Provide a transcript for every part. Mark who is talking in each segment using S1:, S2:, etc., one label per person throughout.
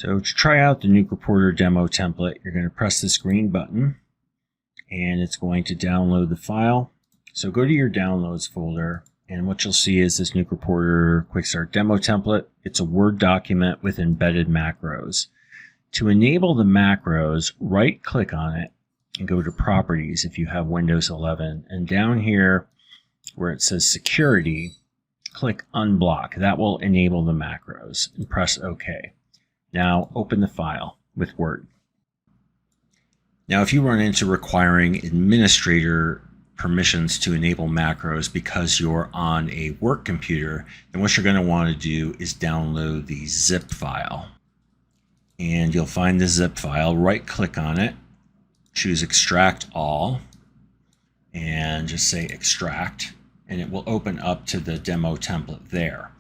S1: So to try out the NucReporter demo template, you're going to press this green button and it's going to download the file. So go to your downloads folder, and what you'll see is this NucReporter Quick Start demo template. It's a Word document with embedded macros. To enable the macros, right click on it and go to Properties if you have Windows 11. And down here where it says Security, click Unblock. That will enable the macros, and press OK. Now open the file with Word. Now if you run into requiring administrator permissions to enable macros because you're on a work computer, then what you're going to want to do is download the zip file. And you'll find the zip file, right click on it, choose Extract All, and just say Extract, and it will open up to the demo template there.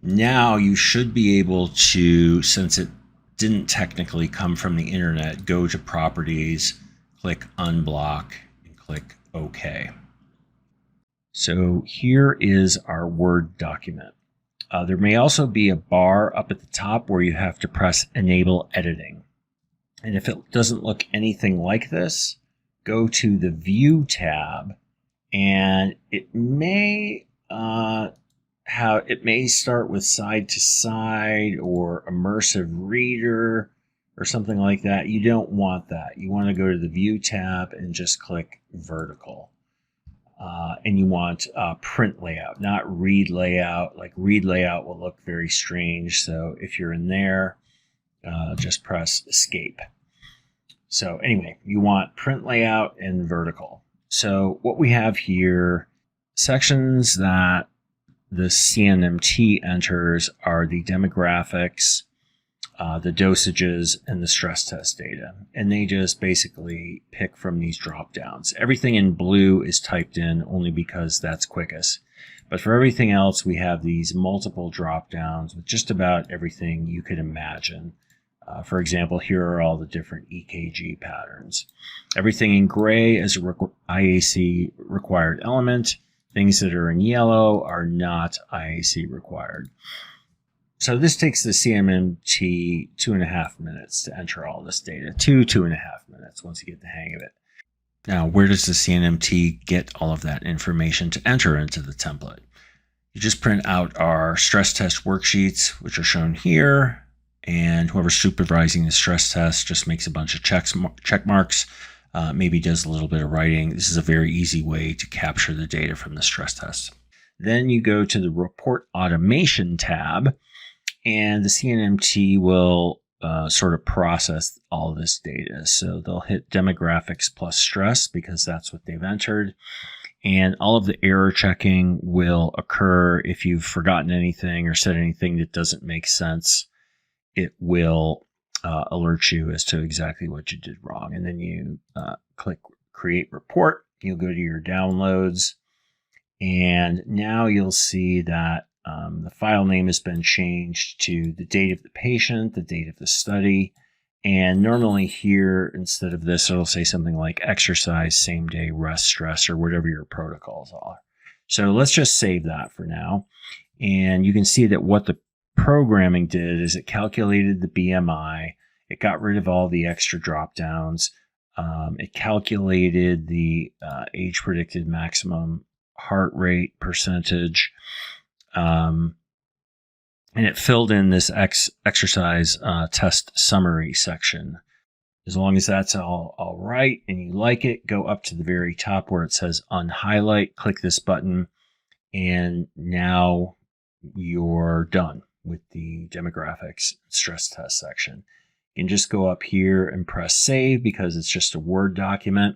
S1: Now you should be able to, since it didn't technically come from the internet, go to Properties, click Unblock, and click OK. So here is our Word document. There may also be a bar up at the top where you have to press Enable Editing. And if it doesn't look anything like this, go to the View tab, and it may start with side to side or immersive reader or something like that. You don't want that. You want to go to the View tab and just click Vertical. And you want print layout, not read layout. Like read layout will look very strange. So if you're in there, just press Escape. So anyway, you want print layout and vertical. So what we have here, sections that the CNMT enters are the demographics, the dosages, and the stress test data. And they just basically pick from these drop downs. Everything in blue is typed in only because that's quickest. But for everything else, we have these multiple drop downs with just about everything you could imagine. For example, here are all the different EKG patterns. Everything in gray is a IAC required element. Things that are in yellow are not IAC required. So this takes the CNMT 2.5 minutes to enter all this data. 2.5 minutes once you get the hang of it. Now, where does the CNMT get all of that information to enter into the template? You just print out our stress test worksheets, which are shown here. And whoever's supervising the stress test just makes a bunch of check marks, maybe does a little bit of writing. This is a very easy way to capture the data from the stress test. Then you go to the Report Automation tab, and the CNMT will sort of process all this data. So they'll hit demographics plus stress because that's what they've entered. And all of the error checking will occur if you've forgotten anything or said anything that doesn't make sense. It will alert you as to exactly what you did wrong. And then you click Create Report. You'll go to your downloads. And now you'll see that the file name has been changed to the date of the patient, the date of the study. And normally here, instead of this, it'll say something like exercise, same day, rest, stress, or whatever your protocols are. So let's just save that for now. And you can see that what the programming did is it calculated the BMI, it got rid of all the extra drop downs, it calculated the age predicted maximum heart rate percentage, and it filled in this exercise test summary section. As long as that's all right and you like it, go up to the very top where it says unhighlight, click this button, and now you're done with the demographics stress test section. You can just go up here and press save because it's just a Word document.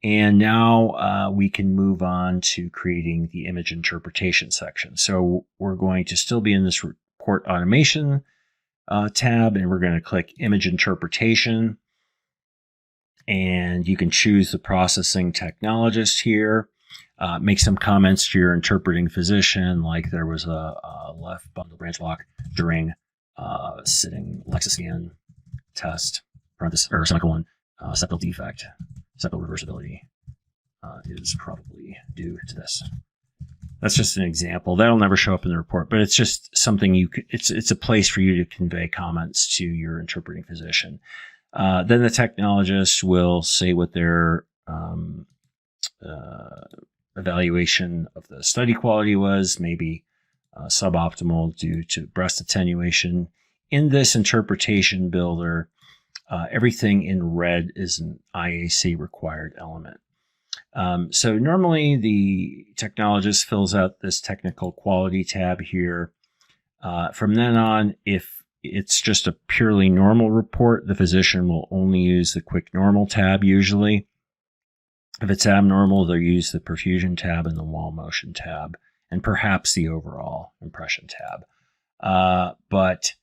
S1: And now we can move on to creating the image interpretation section. So we're going to still be in this Report Automation tab, and we're going to click Image Interpretation. And you can choose the processing technologist here. Make some comments to your interpreting physician, like there was a left bundle branch block during sitting Lexiscan test, or semicolon, septal defect. Septal reversibility is probably due to this. That's just an example. That'll never show up in the report, but it's just something it's a place for you to convey comments to your interpreting physician. Then the technologist will say what their evaluation of the study quality was, maybe suboptimal due to breast attenuation. In this interpretation builder, everything in red is an IAC required element. So normally the technologist fills out this technical quality tab here. From then on, if it's just a purely normal report, the physician will only use the quick normal tab usually. If it's abnormal, they'll use the perfusion tab and the wall motion tab, and perhaps the overall impression tab. But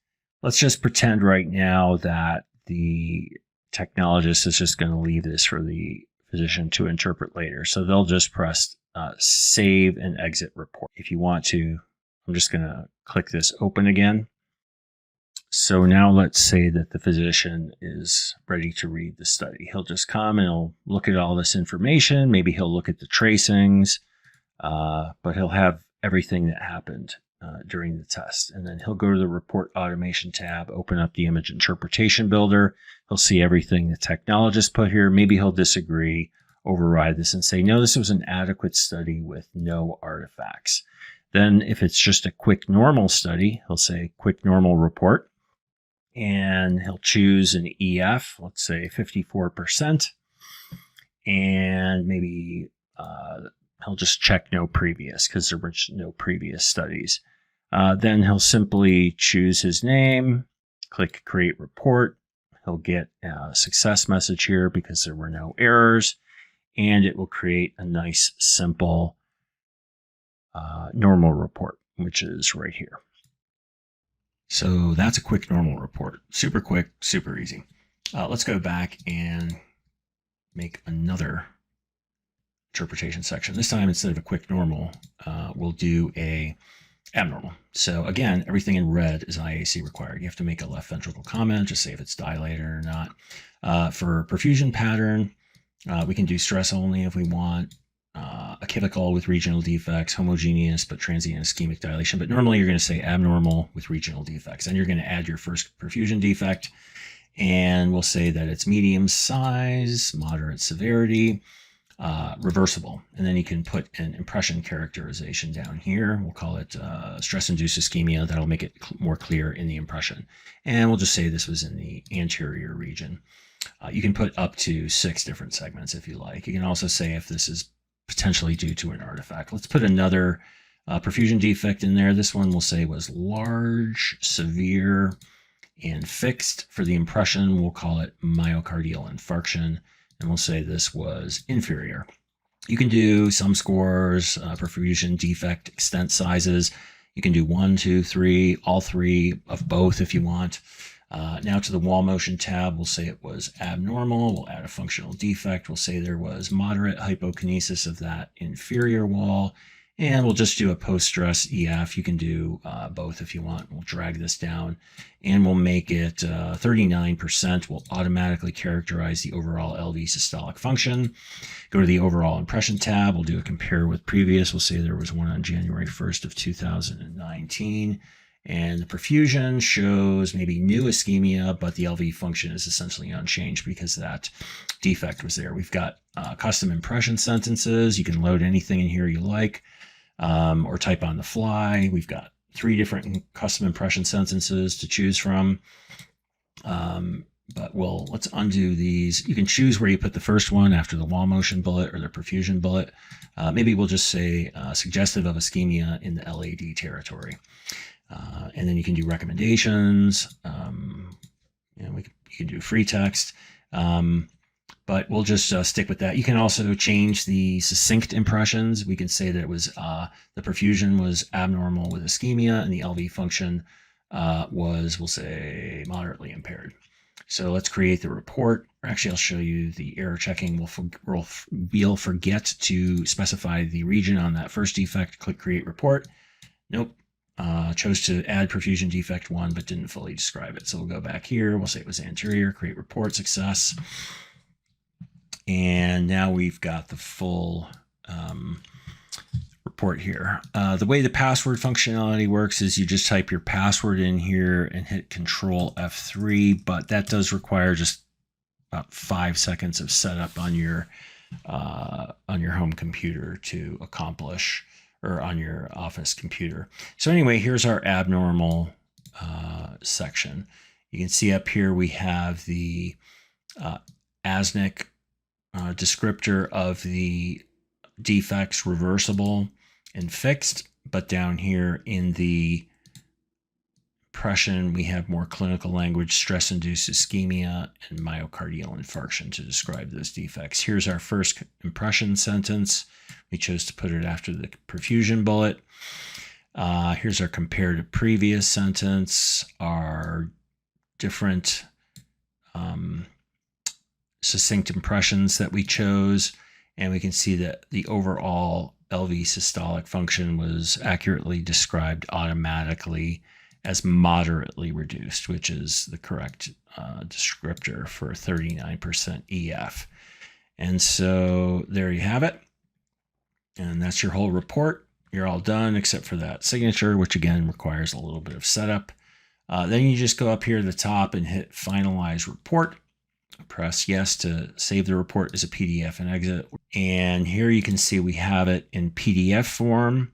S1: let's just pretend right now that the technologist is just going to leave this for the physician to interpret later. So they'll just press save and exit report. If you want to, I'm just going to click this open again. So now let's say that the physician is ready to read the study. He'll just come and he'll look at all this information. Maybe he'll look at the tracings, but he'll have everything that happened during the test. And then he'll go to the report automation tab, open up the image interpretation builder. He'll see everything the technologist put here. Maybe he'll disagree, override this and say, no, this was an adequate study with no artifacts. Then if it's just a quick normal study, he'll say quick normal report. And he'll choose an EF, let's say 54%, and maybe he'll just check no previous because there were no previous studies. Then he'll simply choose his name, click create report. He'll get a success message here because there were no errors, and it will create a nice, simple normal report, which is right here. So that's a quick normal report. Super quick, super easy. Let's go back and make another interpretation section. This time, instead of a quick normal, we'll do a abnormal. So again, everything in red is IAC required. You have to make a left ventricle comment, just say if it's dilated or not. For perfusion pattern, we can do stress only if we want. Atypical with regional defects, homogeneous but transient ischemic dilation. But normally you're going to say abnormal with regional defects. And you're going to add your first perfusion defect. And we'll say that it's medium size, moderate severity, reversible. And then you can put an impression characterization down here. We'll call it stress-induced ischemia. That'll make it more clear in the impression. And we'll just say this was in the anterior region. You can put up to 6 different segments if you like. You can also say if this is potentially due to an artifact. Let's put another perfusion defect in there. This one we'll say was large, severe, and fixed. For the impression, we'll call it myocardial infarction, and we'll say this was inferior. You can do some scores, perfusion defect extent sizes. You can do 1, 2, 3, all 3 of both if you want. Now to the wall motion tab, we'll say it was abnormal. We'll add a functional defect. We'll say there was moderate hypokinesis of that inferior wall. And we'll just do a post-stress EF. You can do both if you want. We'll drag this down and we'll make it 39%. We'll automatically characterize the overall LV systolic function. Go to the overall impression tab. We'll do a compare with previous. We'll say there was one on January 1st of 2019. And the perfusion shows maybe new ischemia, but the LV function is essentially unchanged because that defect was there. We've got custom impression sentences. You can load anything in here you like or type on the fly. We've got 3 different custom impression sentences to choose from. But let's undo these. You can choose where you put the first one after the wall motion bullet or the perfusion bullet. Maybe we'll just say suggestive of ischemia in the LAD territory. And then you can do recommendations. You can do free text, but we'll just stick with that. You can also change the succinct impressions. We can say that it was the perfusion was abnormal with ischemia, and the LV function was, we'll say, moderately impaired. So let's create the report. Actually, I'll show you the error checking. We'll forget to specify the region on that first defect. Click create report. Nope. Chose to add perfusion defect 1, but didn't fully describe it. So we'll go back here. We'll say it was anterior, create report, success. And now we've got the full report here. The way the password functionality works is you just type your password in here and hit Control F3, but that does require just about 5 seconds of setup on your home computer to accomplish, or on your office computer. So anyway, here's our abnormal section. You can see up here we have the ASNIC descriptor of the defects, reversible and fixed, but down here in the impression we have more clinical language, stress-induced ischemia and myocardial infarction to describe those defects. Here's our first impression sentence. We chose to put it after the perfusion bullet. Here's our compared to previous sentence, our different succinct impressions that we chose, and we can see that the overall LV systolic function was accurately described automatically as moderately reduced, which is the correct descriptor for 39% EF. And so there you have it. And that's your whole report. You're all done except for that signature, which again requires a little bit of setup. Then you just go up here to the top and hit Finalize Report. Press yes to save the report as a PDF and exit. And here you can see we have it in PDF form,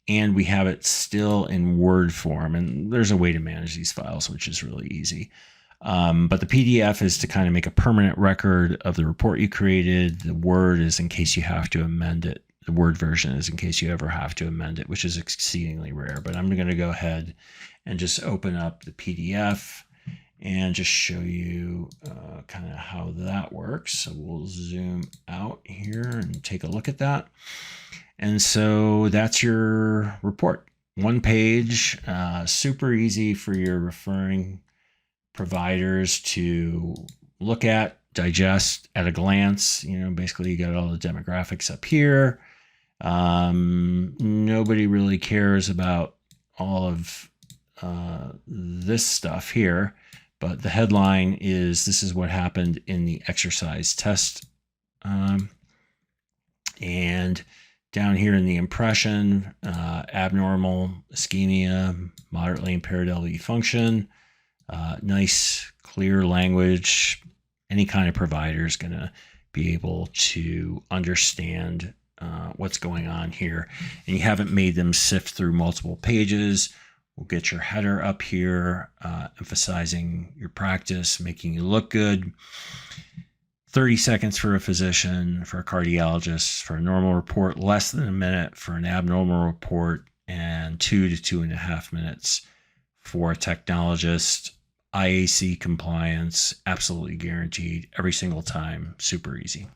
S1: and we have it still in Word form. And there's a way to manage these files, which is really easy. But the PDF is to kind of make a permanent record of the report you created. The Word is in case you have to amend it. The Word version is in case you ever have to amend it, which is exceedingly rare. But I'm going to go ahead and just open up the PDF and just show you kind of how that works. So we'll zoom out here and take a look at that. And so that's your report. One page, super easy for your referring providers to look at, digest at a glance. You know, basically you got all the demographics up here. Nobody really cares about all of this stuff here. But the headline is, this is what happened in the exercise test. And down here in the impression, abnormal ischemia, moderately impaired LV function, nice, clear language. Any kind of provider is going to be able to understand what's going on here. And you haven't made them sift through multiple pages. We'll get your header up here, emphasizing your practice, making you look good. 30 seconds for a physician, for a cardiologist, for a normal report, less than a minute for an abnormal report, and 2 to 2.5 minutes for a technologist. IAC compliance, absolutely guaranteed every single time, super easy.